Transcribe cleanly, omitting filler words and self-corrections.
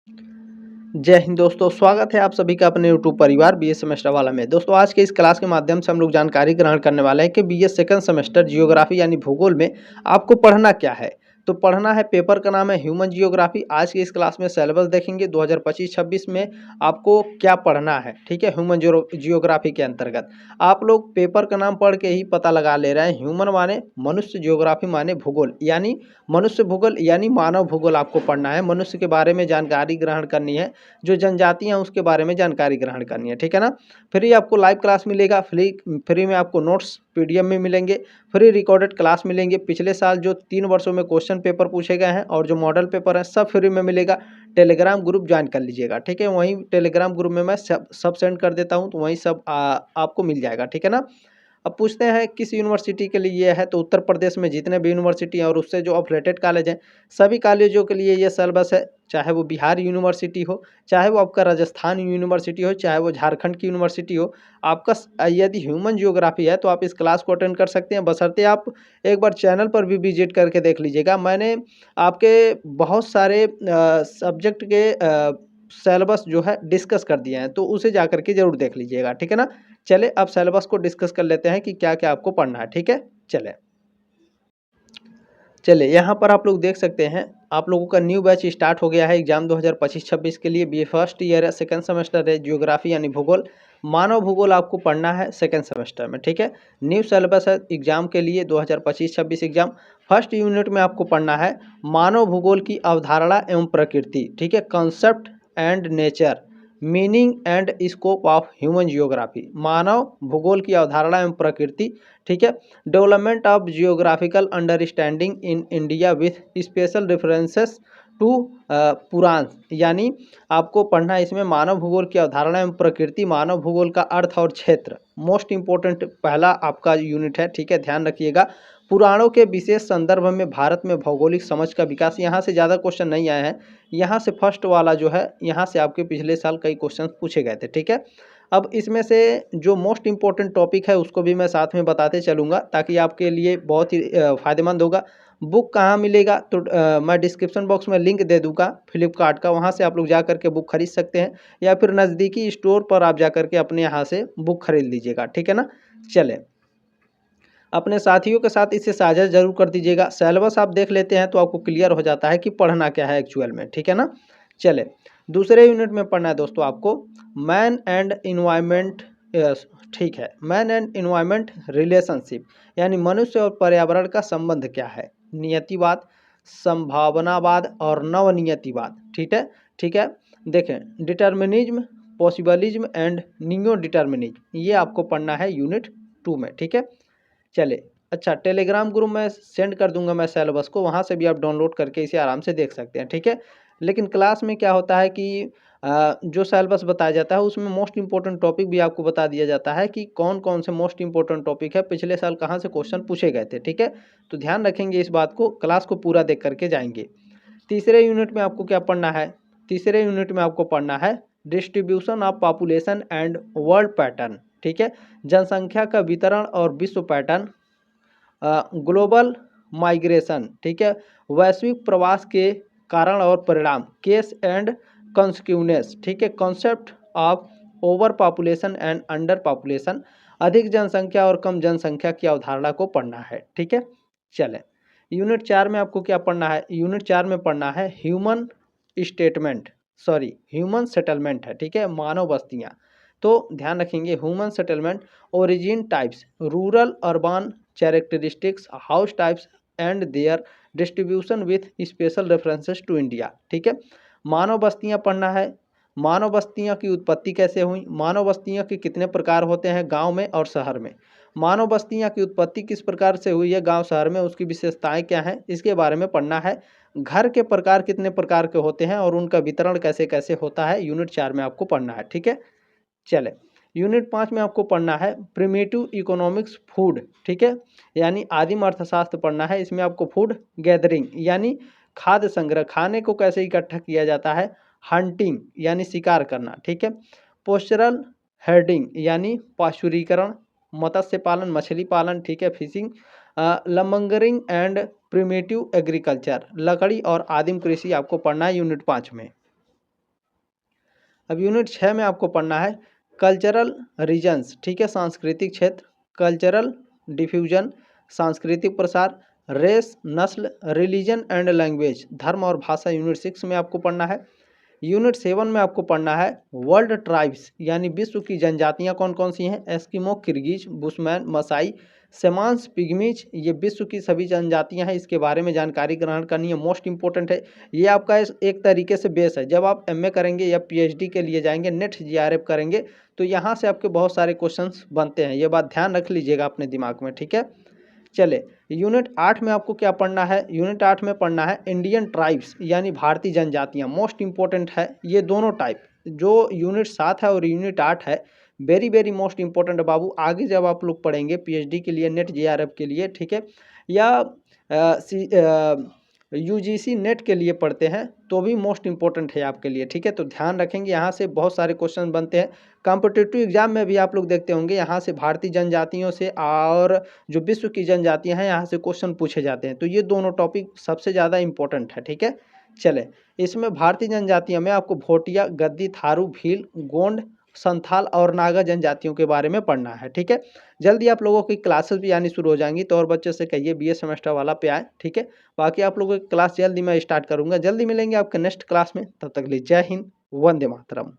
जय हिंद दोस्तों, स्वागत है आप सभी का अपने यूट्यूब परिवार बीए सेमेस्टर वाला में। दोस्तों आज के इस क्लास के माध्यम से हम लोग जानकारी ग्रहण करने वाले हैं कि बीए सेकंड सेमेस्टर जियोग्राफी यानी भूगोल में आपको पढ़ना क्या है। तो पढ़ना है, पेपर का नाम है ह्यूमन जियोग्राफी। आज की इस क्लास में सिलेबस देखेंगे 2025-26 में आपको क्या पढ़ना है। ठीक है, ह्यूमन जियोग्राफी के अंतर्गत आप लोग पेपर का नाम पढ़ के ही पता लगा ले रहे हैं। ह्यूमन माने मनुष्य, जियोग्राफी माने भूगोल, यानी मनुष्य भूगोल यानी मानव भूगोल आपको पढ़ना है। मनुष्य के बारे में जानकारी ग्रहण करनी है, जो जनजातियाँ हैं उसके बारे में जानकारी ग्रहण करनी है। ठीक है ना। फ्री आपको लाइव क्लास मिलेगा, फ्री में आपको नोट्स पीडीएफ में मिलेंगे, फ्री रिकॉर्डेड क्लास मिलेंगे। पिछले साल जो 3 वर्षों में क्वेश्चन पेपर पूछे गए हैं और जो मॉडल पेपर है सब फ्री में मिलेगा। टेलीग्राम ग्रुप ज्वाइन कर लीजिएगा। ठीक है, वहीं टेलीग्राम ग्रुप में मैं सब सेंड कर देता हूँ, तो वहीं सब आपको मिल जाएगा। ठीक है ना। अब पूछते हैं किस यूनिवर्सिटी के लिए ये है, तो उत्तर प्रदेश में जितने भी यूनिवर्सिटी हैं और उससे जो अफिलेटेड कॉलेज हैं सभी कॉलेजों के लिए ये सिलेबस है। चाहे वो बिहार यूनिवर्सिटी हो, चाहे वो आपका राजस्थान यूनिवर्सिटी हो, चाहे वो झारखंड की यूनिवर्सिटी हो, आपका यदि ह्यूमन जियोग्राफी है तो आप इस क्लास को अटेंड कर सकते हैं, बशर्ते आप एक बार चैनल पर भी विजिट करके देख लीजिएगा। मैंने आपके बहुत सारे सब्जेक्ट के सिलेबस जो है डिस्कस कर दिए हैं, तो उसे जा करके जरूर देख लीजिएगा। ठीक है ना। चले अब सिलेबस को डिस्कस कर लेते हैं कि क्या क्या आपको पढ़ना है। ठीक है, चले यहाँ पर आप लोग देख सकते हैं आप लोगों का न्यू बैच स्टार्ट हो गया है एग्जाम 2025-26 के लिए। बीए फर्स्ट ईयर है, सेकंड सेमेस्टर है, जियोग्राफी यानी भूगोल, मानव भूगोल आपको पढ़ना है सेकंड सेमेस्टर में। ठीक है, न्यू सिलेबस है एग्जाम के लिए 2025-26 एग्जाम। फर्स्ट यूनिट में आपको पढ़ना है मानव भूगोल की अवधारणा एवं प्रकृति। ठीक है, concept and nature, meaning and scope of human geography, मानव भूगोल की अवधारणा एवं प्रकृति। ठीक है, development of geographical understanding in India with special references to Purana, यानी आपको पढ़ना है इसमें मानव भूगोल की अवधारणा एवं प्रकृति, मानव भूगोल का अर्थ और क्षेत्र। मोस्ट इंपॉर्टेंट पहला आपका यूनिट है। ठीक है, ध्यान रखिएगा। पुराणों के विशेष संदर्भ में भारत में भौगोलिक समझ का विकास, यहाँ से ज़्यादा क्वेश्चन नहीं आए हैं। यहाँ से फर्स्ट वाला जो है, यहाँ से आपके पिछले साल कई क्वेश्चन पूछे गए थे। ठीक है, अब इसमें से जो मोस्ट इम्पोर्टेंट टॉपिक है उसको भी मैं साथ में बताते चलूँगा, ताकि आपके लिए बहुत ही फ़ायदेमंद होगा। बुक कहाँ मिलेगा, तो मैं डिस्क्रिप्शन बॉक्स में लिंक दे दूँगा फ्लिपकार्ट का, वहाँ से आप लोग जा करके बुक खरीद सकते हैं, या फिर नज़दीकी स्टोर पर आप जा करके अपने यहाँ से बुक खरीद लीजिएगा। ठीक है ना। चलें, अपने साथियों के साथ इसे साझा जरूर कर दीजिएगा। सिलेबस आप देख लेते हैं तो आपको क्लियर हो जाता है कि पढ़ना क्या है एक्चुअल में। ठीक है ना। चले, दूसरे यूनिट में पढ़ना है दोस्तों आपको मैन एंड इन्वायरमेंट। ठीक है, मैन एंड इन्वायरमेंट रिलेशनशिप, यानी मनुष्य और पर्यावरण का संबंध क्या है। नियतिवाद, संभावनावाद और नवनियतिवाद। ठीक है। ठीक है, देखें determinism, possibilism and neo determinism, ये आपको पढ़ना है यूनिट 2 में। ठीक है। चले, अच्छा टेलीग्राम ग्रुप में सेंड कर दूंगा मैं सिलेबस को, वहाँ से भी आप डाउनलोड करके इसे आराम से देख सकते हैं। ठीक है, लेकिन क्लास में क्या होता है कि जो सिलेबस बताया जाता है उसमें मोस्ट इंपॉर्टेंट टॉपिक भी आपको बता दिया जाता है कि कौन कौन से मोस्ट इंपॉर्टेंट टॉपिक है, पिछले साल कहाँ से क्वेश्चन पूछे गए थे। ठीक है, तो ध्यान रखेंगे इस बात को, क्लास को पूरा देख करके जाएंगे। तीसरे यूनिट में आपको क्या पढ़ना है, तीसरे यूनिट में आपको पढ़ना है distribution of population and world pattern. ठीक है, जनसंख्या का वितरण और विश्व पैटर्न, ग्लोबल माइग्रेशन। ठीक है, वैश्विक प्रवास के कारण और परिणाम, केस एंड कॉन्सिक्वेंस। ठीक है, concept of over population and under population, अधिक जनसंख्या और कम जनसंख्या की अवधारणा को पढ़ना है। ठीक है। चलें, यूनिट 4 में आपको क्या पढ़ना है, यूनिट 4 में पढ़ना है human statement, sorry human settlement है। ठीक है, मानव बस्तियाँ। तो ध्यान रखेंगे human settlement, origin types, rural urban characteristics, house types and their distribution with special references to India. ठीक है, मानव बस्तियाँ पढ़ना है, मानव बस्तियों की उत्पत्ति कैसे हुई, मानव बस्तियों के कितने प्रकार होते हैं गांव में और शहर में, मानव बस्तियों की उत्पत्ति किस प्रकार से हुई है गांव शहर में, उसकी विशेषताएं क्या हैं, इसके बारे में पढ़ना है। घर के प्रकार कितने प्रकार के होते हैं और उनका वितरण कैसे कैसे होता है, यूनिट 4 में आपको पढ़ना है। ठीक है। चले, यूनिट 5 में आपको पढ़ना है प्रिमिटिव इकोनॉमिक्स फूड। ठीक है, यानी आदिम अर्थशास्त्र पढ़ना है। इसमें आपको फूड गैदरिंग यानी खाद्य संग्रह, खाने को कैसे इकट्ठा किया जाता है, हंटिंग यानी शिकार करना। ठीक है, पोस्चरल हर्डिंग यानी पाशुरीकरण, मत्स्य पालन मछली पालन। ठीक है, फिशिंग, लमंगरिंग एंड प्रिमिटिव एग्रीकल्चर, लकड़ी और आदिम कृषि आपको पढ़ना है यूनिट 5 में। अब यूनिट 6 में आपको पढ़ना है कल्चरल रीजन्स, ठीक है, सांस्कृतिक क्षेत्र, कल्चरल डिफ्यूजन, सांस्कृतिक प्रसार, रेस, नस्ल, रिलीजन एंड लैंग्वेज, धर्म और भाषा यूनिट 6 में आपको पढ़ना है। यूनिट 7 में आपको पढ़ना है वर्ल्ड ट्राइब्स यानी विश्व की जनजातियां कौन कौन सी हैं, एस्किमो, किर्गिज, बुशमैन, मसाई, सेमांस, पिग्मीज, ये विश्व की सभी जनजातियां हैं, इसके बारे में जानकारी ग्रहण करनी है, मोस्ट इंपॉर्टेंट है। ये आपका एक तरीके से बेस है, जब आप एमए करेंगे या पीएचडी के लिए जाएंगे, नेट जीआरएफ करेंगे तो यहाँ से आपके बहुत सारे क्वेश्चंस बनते हैं, ये बात ध्यान रख लीजिएगा अपने दिमाग में, ठीक है। चले, यूनिट 8 में आपको क्या पढ़ना है, यूनिट 8 में पढ़ना है इंडियन ट्राइब्स यानी भारतीय जनजातियां, मोस्ट इंपॉर्टेंट है ये दोनों टाइप, जो यूनिट 7 है और यूनिट 8 है, वेरी वेरी मोस्ट इंपॉर्टेंट बाबू। आगे जब आप लोग पढ़ेंगे पीएचडी के लिए, नेट जेआरएफ के लिए, ठीक है, या यूजीसी नेट के लिए पढ़ते हैं तो भी मोस्ट इंपॉर्टेंट है आपके लिए, ठीक है। तो ध्यान रखेंगे, यहाँ से बहुत सारे क्वेश्चन बनते हैं। कॉम्पिटिटिव एग्जाम में भी आप लोग देखते होंगे, यहाँ से भारतीय जनजातियों से और जो विश्व की जनजातियां हैं यहाँ से क्वेश्चन पूछे जाते हैं, तो ये दोनों टॉपिक सबसे ज़्यादा इंपॉर्टेंट है, ठीक है। चले, इसमें भारतीय जनजातियों में आपको भोटिया, गद्दी, थारू, भील, गोंड, संथाल और नागा जनजातियों के बारे में पढ़ना है, ठीक है। जल्दी आप लोगों की क्लासेस भी आनी शुरू हो जाएंगी, तो और बच्चों से कहिए बीए सेमेस्टर वाला पे आए, ठीक है। बाकी आप लोगों की क्लास जल्दी मैं स्टार्ट करूंगा, जल्दी मिलेंगे आपके नेक्स्ट क्लास में, तब तक के लिए जय हिंद, वंदे मातरम।